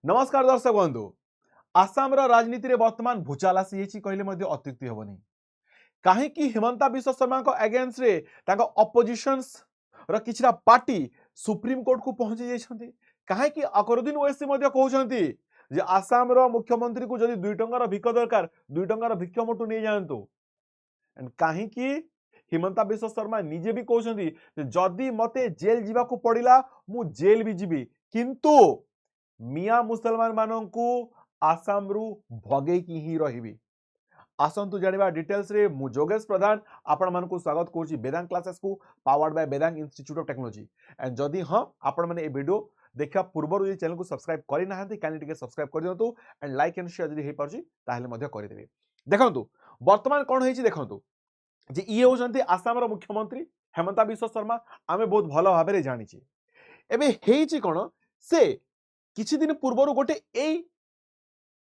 नमस्कार दर्शक बंधु आसाम राजनीति रे वर्तमान भूचाल आसी कहले अत्युक्ति हेनी कहीं हिमंता विश्व शर्मा अगेंस्ट रे अपोजिशंस किछिटा पार्टी सुप्रीम कोर्ट को पहुंची जाइछन्ती कहीं अकरुद्दीन ओवैसी कहते जे आसाम मुख्यमंत्री को जदि 2 टंकार भिक दरकार 2 टंकार भिक्ष मोटू नहीं जातु एंड कहीं हिमंता विश्व शर्मा निजे भी कहते जदि मते जेल जीवाकू पड़िला मु जेल भी जीवी किंतु मिया मुसलमान मानू आसाम रु भगे की ही रही आसतु जानिबा डिटेल्स रे मु जोगेश प्रधान आपण मानकु स्वागत करूची वेदांत क्लासेस को powered by Vedant institute of technology and जदि हां आपण माने ए वीडियो देखा पूर्व ये चैनल को सब्सक्राइब करि नाहंती काली टिके सब्सक्राइब कर दियंतु एंड लाइक एंड शेयर जदि हे परची ताहले मध्ये करि देबे देखंतु वर्तमान कोन हेची देखंतु जे ई होचंती आसाम रो मुख्यमंत्री हेमंता विश्व शर्मा आमे बहुत भलो भाबे रे जानि छी एबे हेची कोन से किछि दिन पूर्व गोटे ए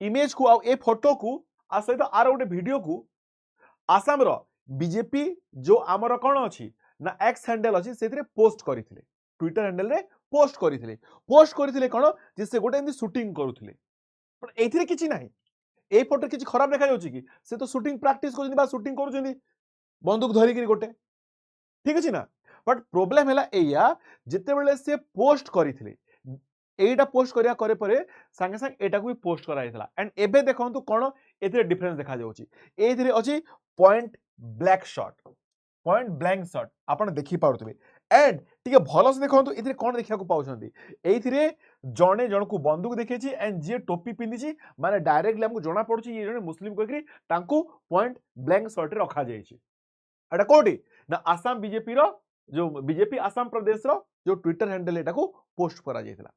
इमेज को आ ए फोटो को आ सहित आर गोटे वीडियो को आसाम रो बीजेपी जो आमर कौन अच्छी ना एक्स हैंडल अच्छी से पोस्ट करथिले ट्विटर हैंडल रे पोस्ट करथिले कौन जे से गोटे शूटिंग करुथिले पण एथिरे किछि नाही ए फोटो किछि खराब देखा जाउची कि से तो शूटिंग प्रैक्टिस करछिन बा शूटिंग करूछिन बंदूक धरि कि गोटे ठीक अछि ना बट प्रॉब्लम हैला एया जते बेले से पोस्ट करथिले एटा पोस्ट करिया करे परे संगे संगे एटा को भी पोस्ट करा जायतला एंड एबे देखंतु कोन एथिरे डिफरेंस देखा जाउची एथिरे अछि पॉइंट ब्लैक शॉट आपण देखि पाउतबे एंड टिके भलो से देखंतु एथिरे कोन देखिया को पाउछंती एथिरे जणे जण को बंदूक देखिछि एंड जे टोपी पिंदिछि माने डायरेक्टली हमकु जणा पडुछि ये जणे मुस्लिम कहकरी तांको पॉइंट ब्लैक शॉट रे रखा जायछि एटा कोडी ना आसाम बीजेपी रो जो बीजेपी आसाम प्रदेश रो जो ट्विटर हैंडल एटा को पोस्ट करा जायतला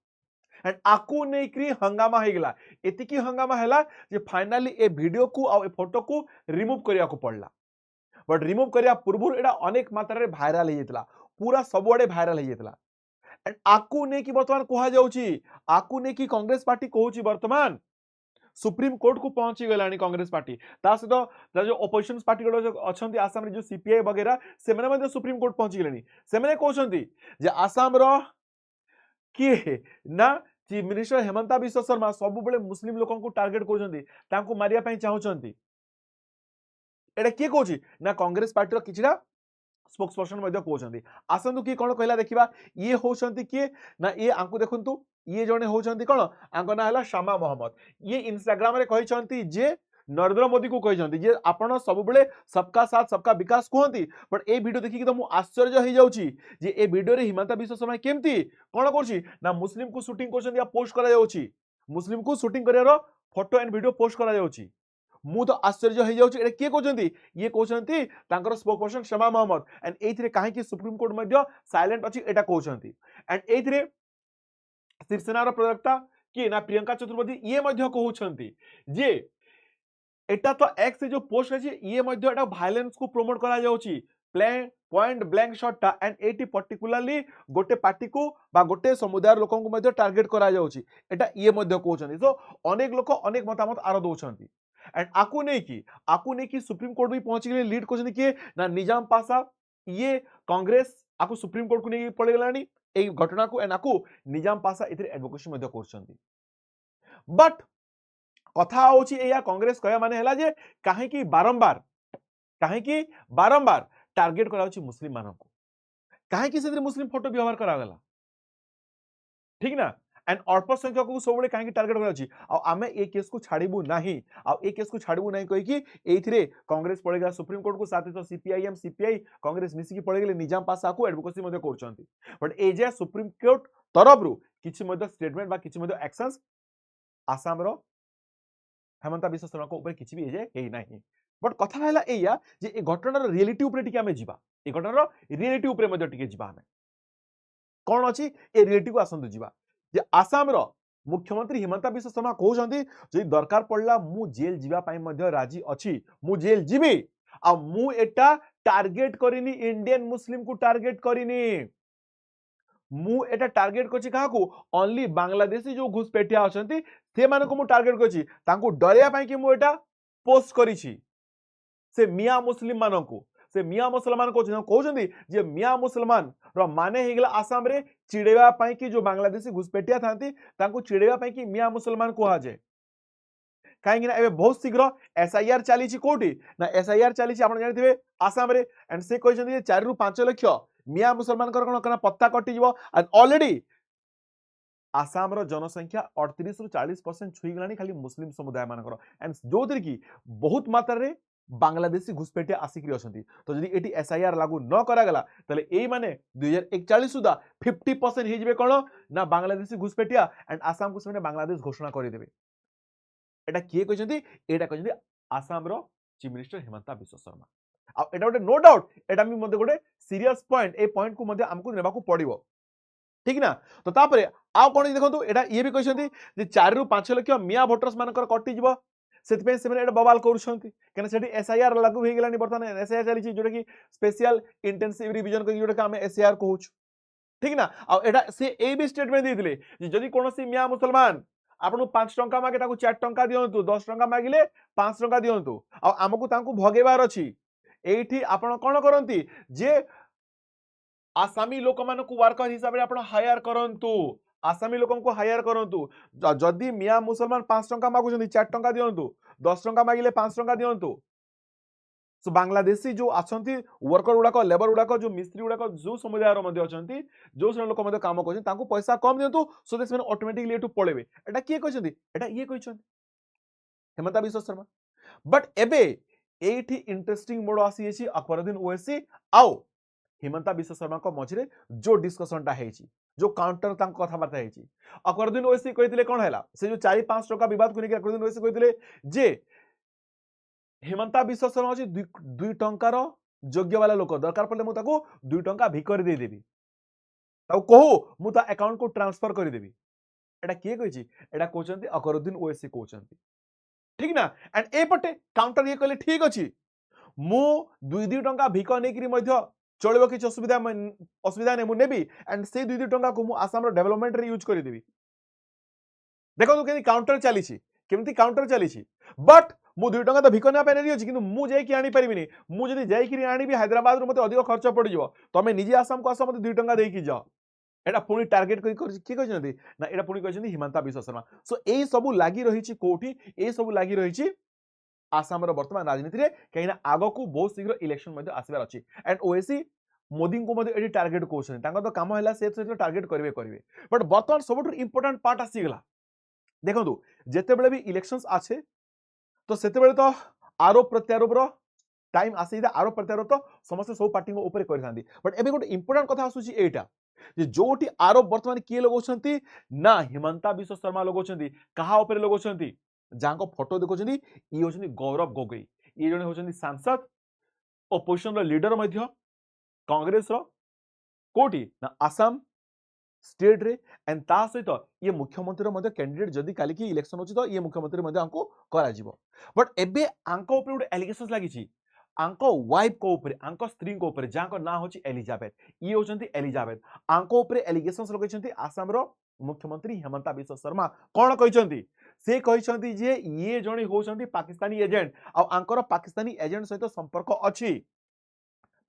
एंड आकू नेकरी हंगामा हो गला एतिकी हंगामा हैला जे फाइनली ए वीडियो को आ ए फोटो को रिमूव करिया को पड़ला बट रिमूव करिया पूर्व एटा अनेक मात्रा रे वायरल हो जातला पूरा सबुआडे वायरल हो जातला एंड आकू नेकी वर्तमान कहा जाउची आकू नेकी कांग्रेस पार्टी कहूची वर्तमान सुप्रीम कोर्ट को पहुंची गलानी कांग्रेस पार्टी ता सहित जो ओपोजिशन पार्टी जो अछंती आसाम रे जो सीपीआई वगैरह से माने मध्ये सुप्रीम कोर्ट पहुंची गलानी से माने कहउछंती जे आसाम रो किए ना चीफ मिनिस्टर हेमंता विश्व शर्मा सब बेले मुस्लिम लोगों को टार्गेट कर मारिया चाहूंगी एटा किए कहूँ ना कांग्रेस पार्टी रो किछिटा स्पोक्स पर्सन कहते आसतु किए कौन कहला देखा ये होती किए ना ये आंकु देखु ये जड़े होती कौन आंक ना है शामा मोहम्मद ये इंस्टाग्राम रे कहते जे नरेंद्र मोदी को कहते जे आपण सब बेले सबका साथ सबका विकास कहती बट ए वीडियो देखिक तो मु आश्चर्य हो जाउची जे ए वीडियो रे हिमंता विश्व शर्मा केमती कौन करछि ना मुस्लिम को शूटिंग करछन या पोस्ट करा जाउची मुस्लिम को शूटिंग करियारो फोटो एंड वीडियो पोस्ट करा जाउची मु तो आश्चर्य हो जाउची एटा के कहछंती ये कहछंती तांकर spokesperson Shama Mohammad and एथिरे काहे कि सुप्रीम कोर्ट मध्ये साइलेंट अछि एटा कहछंती एंड एथिरे शिवसेना रो प्रवक्ता कि ना प्रियंका चतुर्वेदी ये मध्ये कहछंती जे एटा तो एक्स जो पोस्ट है ये मध्ये एटा वायलेंस को प्रमोट करा जाउची पॉइंट ब्लैंक शॉट टा एंड एटी पर्टिकुलरली गोटे पार्टी को बा गोटे समुदाय लोकन को मध्ये टार्गेट करा जाउची एटा ये मध्ये कहउछंती सो अनेक लोक अनेक मतामत आरो दउछंती एंड आकू ने की सुप्रीम कोर्ट भी पहुंची गले लीड करछंती कि ना निजाम पासा ये कांग्रेस आकू सुप्रीम कोर्ट को नहीं पड़े गलानी ए घटना को एंड आकू निजाम पासा इतरे एडवोकेसी मध्ये करछंती बट कथा होची एया कांग्रेस कहया माने हला जे काहे की बारंबार टार्गेट कराउची मुस्लिम मानन को काहे की सेतिर मुस्लिम फोटो व्यवहार करा गला ठीक ना एंड अल्प संख्यक को सबले काहे की टार्गेट कराउची आ आमे ए केस को छाड़ीबू नाही आ ए केस को छाड़ीबू नाही कहि की एथिरे कांग्रेस पड़े गला सुप्रीम कोर्ट को साथ तो सीपीआईएम सीपीआई कांग्रेस मिसी की पड़े गले निजाम पासा को एडवोकेसी मध्ये करछंती बट ए जे सुप्रीम कोर्ट तरफ रु किछि मध्ये स्टेटमेंट बा किछि मध्ये एक्शंस आसाम रो हेमंता विश्व शर्मा को ऊपर किछि भी एजे हेई नाही बट कथा हैला एया जे ए घटनार रियलिटी ऊपर टिके हमें जिबा ए घटनार रियलिटी ऊपर मध्ये टिके जिबा हमें कोन अछि ए रियलिटी को आसंतु जिबा जे आसाम रो मुख्यमंत्री हेमंता विश्व शर्मा कहउछंती जे दरकार पड़ला मु जेल जिबा पई मध्ये राजी अछि मु जेल जिबी आ मु एटा टार्गेट करिनी इंडियन मुस्लिम को टार्गेट करिनी मु एटा टार्गेट करछि काहा को ओनली बांग्लादेशी जो घुसपेटिया अछंती से माने को मु टार्गेट करछि तांको डरिया पई कि मु एटा पोस्ट करिछि से मिया मुस्लिम मानन को से मियां मुसलमान कहउछंती जे मियां मुसलमान रो माने हेगला आसाम रे चिड़ेवा पई कि जो बांग्लादेशी घुसपेटिया थांती तांको चिड़ेवा पई कि मियां मुसलमान कुहा जाय कहीं एबे बहुत शीघ्र एसआईआर चली कोटी ना एसआईआर चली आप जानते आसाम रे एंड से कहते 4 ରୁ 5 लाख मियां मुसलमान कौन पत्ता कटिज ऑलरेडी आसाम रो जनसंख्या 38 ରୁ 40% छुई गलानी खाली मुस्लिम समुदाय मानकर एंड जो कि बहुत मात्रा रे बांग्लादेशी घुसपेटिया आसिक अछंती तो जदि एटी एसआईआर लागू न करा गला तले एई माने 2041 सुधा 50% हे जिवे कोन ना बांग्लादेशी घुसपेटिया एंड आसाम को से बांग्लादेश घोषणा करि देबे एटा किए कहते एटा कहते आसाम रो चीफ मिनिस्टर हिमंता विश्व शर्मा आ एटा गोटे नो डाउट एटा मी मध्ये गोटे सीरियस पॉइंट ए पॉइंट को मध्ये हमकु नेबाकू पड़िबो ठीक ना तो तापरे आ कोन देखंतु एटा ये भी कहते जे 4 ରୁ 5 लाख मिया वोटर्स मानकर कटि जिवो सेतपे से एटा बवाल करूछंती केना सेठी एसआईआर लागू हे गेलानी बर्तमान एसआईआर चली छी जोटा कि स्पेशल इंटेंसिव रिवीजन को जोटा कि हम एसआईआर कहूछ ठीक ना आ एटा से ए भी स्टेटमेंट देथिले जे जदि कोनोसी मिया मुसलमान आपन 5 टंका मागे ताकू 4 टंका दियंतु 10 टंका मागिले 5 टंका दियंतु आ हमकु तांकू भगेबार अछि एठी आपन कोन करंती जे आसामी लोक मानकू वर्कर हिसाब रे आपन हायर करंतु आसामी लोकन को हायर करंतु जदि मिया मुसलमान 5 टंका मागुछंती 4 टंका दियंतु 10 टंका मागिले 5 टंका दियंतु सो बांग्लादेशी जो आछंती वर्कर उडाक लेबर उडाक जो मिस्त्री उडाक जो समुदाय रो मध्ये अछंती जो सन लोक मध्ये काम करछन तांको पैसा कम दियंतु सो देस मैंने ऑटोमेटिकली एटू पळेबे एटा किए कहछंती एटा ये कहछंती हेमंता विश्व शर्मा बट एबे एठी इंटरेस्टिंग मोड आसी अछि अकबरुद्दीन ओवैसी आओ हेमंता विश्व शर्मा को मझरे जो डिस्कशन ता हेछि जो काउंटर तांको कथा बार्ता हेछि अकबरुद्दीन ओवैसी कहितले कोन हैला से जो 4-5 टका विवाद को लेके अकबरुद्दीन ओवैसी कहितले जे हेमंता विश्व शर्मा अछि 2 टंकार योग्य वाला लोक दरकार पड़ले मु ताको 2 टंका भिकर दे देबी ताको कहू मु ता अकाउंट को ट्रांसफर कर देबी एटा किए कहिछि एटा कहउचंती अकबरुद्दीन ओवैसी कहउचंती ठीक ना एंड ए पटे काउंटर ये कहले ठीक अछि मु 2 टंका भिक नेकरी मध्य चलबो किछ असुविधा नै मु नेबी एंड से 2 टंका को मु आसाम रो डेवलपमेंट रे यूज कर देबी देखो तो केनी काउंटर चली छी केमती काउंटर चली छी बट मु 2 टंका तो भिक ना पेरी अछि किंतु मु जाई कि आनी परिबिनी मु जदी जाई कि आनी भी हैदराबाद रो मते अधिक खर्च पड़ जिवो तमे निजे आसाम को आसाम मते 2 टंका देई कि जाओ एटा पुनी टार्गेट करी कि कहछंती ना एटा पुनी कहछंती हिमंता विश्व शर्मा सो एई सबु लागी रही छी कोठी एई सबु लागी रही छी आसाम रो वर्तमान राजनीति रे कहिना आगो को बहुत शीघ्र इलेक्शन मध्ये आसीबार अछि एंड ओएसी मोदी को मध्ये एडी टार्गेट कहछन तांको तो काम हैला से टार्गेट करबे बट वर्तमान सबटु इंपोर्टेंट पार्ट आसी गेला देखंतु जेते बेले भी इलेक्शंस आछे तो सेते बेले तो आरोप प्रत्यारोप रो टाइम आसी आरोप प्रत्यारोप तो समस्त सब पार्टी को ऊपर करथांदी बट एबे गोटे इंपोर्टेंट कथा आसुची एटा जे जोटी आरोप वर्तमान किए लगोछंती ना हिमंता विश्व शर्मा लगोछंती कहा ऊपर लगोछंती जांको फोटो देखोछंती ई होछंती गौरव गोगोई ई जने होछंती सांसद ओपोजिशन रो लीडर मध्य कांग्रेस रो कोटी ना आसाम स्टेट रे एंड ता सहित ये मुख्यमंत्री रो मध्य कैंडिडेट जदी काली की इलेक्शन होची तो ये मुख्यमंत्री मध्य हमको करा जिवो बट एबे आंको ऊपर गोटे एलिगेशंस लागी छी आंको वाइफ को ऊपर आंको स्त्री को ऊपर जांको ना होची एलिजाबेथ ये होचंती एलिजाबेथ आंको ऊपर एलिगेशंस लगैछंती आसाम रो मुख्यमंत्री हेमंता विश्व शर्मा कोन कहिछंती से कहिछंती जे ये जणी होचंती पाकिस्तानी एजेंट आ आंकर पाकिस्तानी एजेंट सहित संपर्क अछि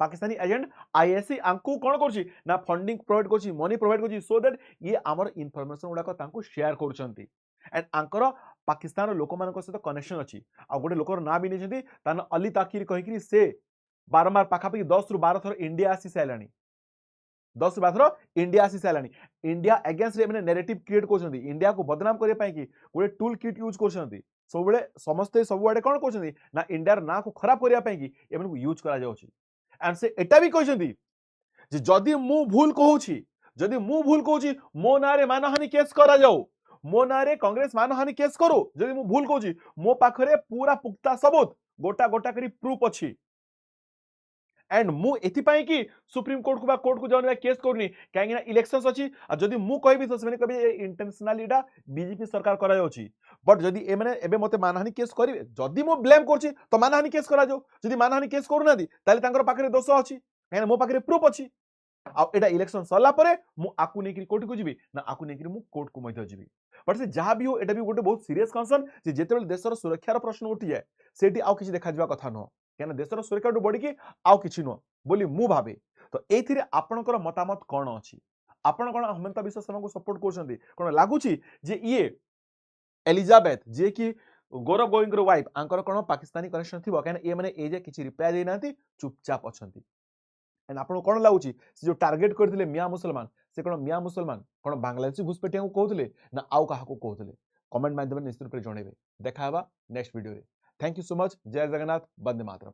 पाकिस्तानी एजेंट आईएससी आंकु कोन करछि ना फंडिंग प्रोवाइड करछि मनी प्रोवाइड करछि सो दैट ये हमर इंफॉर्मेशन उडा को तांकु शेयर करछंती एंड आंकर पाकिस्तान लोक मानक सहित कनेक्शन अछि आ गोटे लोकर ना भी नेछंती तान अली ताकिर कहिकरी से बारंबार पाखापी 10 ରୁ 12 थर इंडिया आसी साइलानी 10 ରୁ 12 थर इंडिया आसी साइलानी इंडिया अगेंस्ट रे माने नैरेटिव क्रिएट करछंती इंडिया को बदनाम करे पई कि गोटे टूल किट यूज करछंती सब बेले समस्त सब आडे कोन करछंती ना इंडिया ना को खराब करिया पई कि एमन को यूज करा जाउछि एंड से एटा भी कहछंती जे जदी मु भूल कहूछि जदी मु भूल कहूछि मो नारे मानहानि केस करा जाऊ मो नारे कांग्रेस मानहानि केस करो जदी मु भूल कहूछि मो पाखरे पूरा पुख्ता सबूत गोटा गोटा करी प्रूफ अछि एंड मु एथि पई कि सुप्रीम कोर्ट को बा कोर्ट को जाने केस करनी काहे ना इलेक्शंस अछि आ जदी मु कहबी तो सेने कहबी इंटेंशनली एटा बीजेपी सरकार करा जाउछि बट जदी ए माने एबे मते मानहानि केस करिवे जदी मु ब्लेम करछि तो मानहानि केस करा जाऊ जदी मानहानि केस करू नादी ताले तांकर पाखरे दोष अछि काहे ना मो पाखरे प्रूफ अछि आ एटा इलेक्शन सरला परे मु आकु नेकरी कोर्ट को जिबी ना आकु नेकरी मु कोर्ट को मध्य जिबी बट से जहां भी हो एटा भी गोटे बहुत सीरियस कंसर्न जे जेतेबेले देशर सुरक्षार प्रश्न उठी जाय सेठी आउ किछि देखा जिबा कथा न क्या देशर सुरक्षा बढ़ी कि आउ किछि नुह बोली मु भावे तो एथिरे आपणकर मतामत कौन अछि आपण कोन हिमंता विश्व शर्मा को सपोर्ट करछन्ती कोन लागुची जे ये एलिजाबेथ जे कि गौरव गोविंद वाइफ आंकर कोन पाकिस्तानी कनेक्शन थिबो कहना ये माने ए जे किछि रिप्लाई देना चुपचाप अछंती एंड आपको कौन लगुच जो टार्गेट करते मियाँ मुसलमान से कौन मियाँ मुसलमान कौन बांग्लादेशी घुसपेटिया को कहते ना आउ क्या कहते कमेंट माध्यम निश्चित रूप से जनइबे देखा नेक्स्ट वीडियो रे थैंक यू सो मच जय जगन्नाथ वंदे मातरम।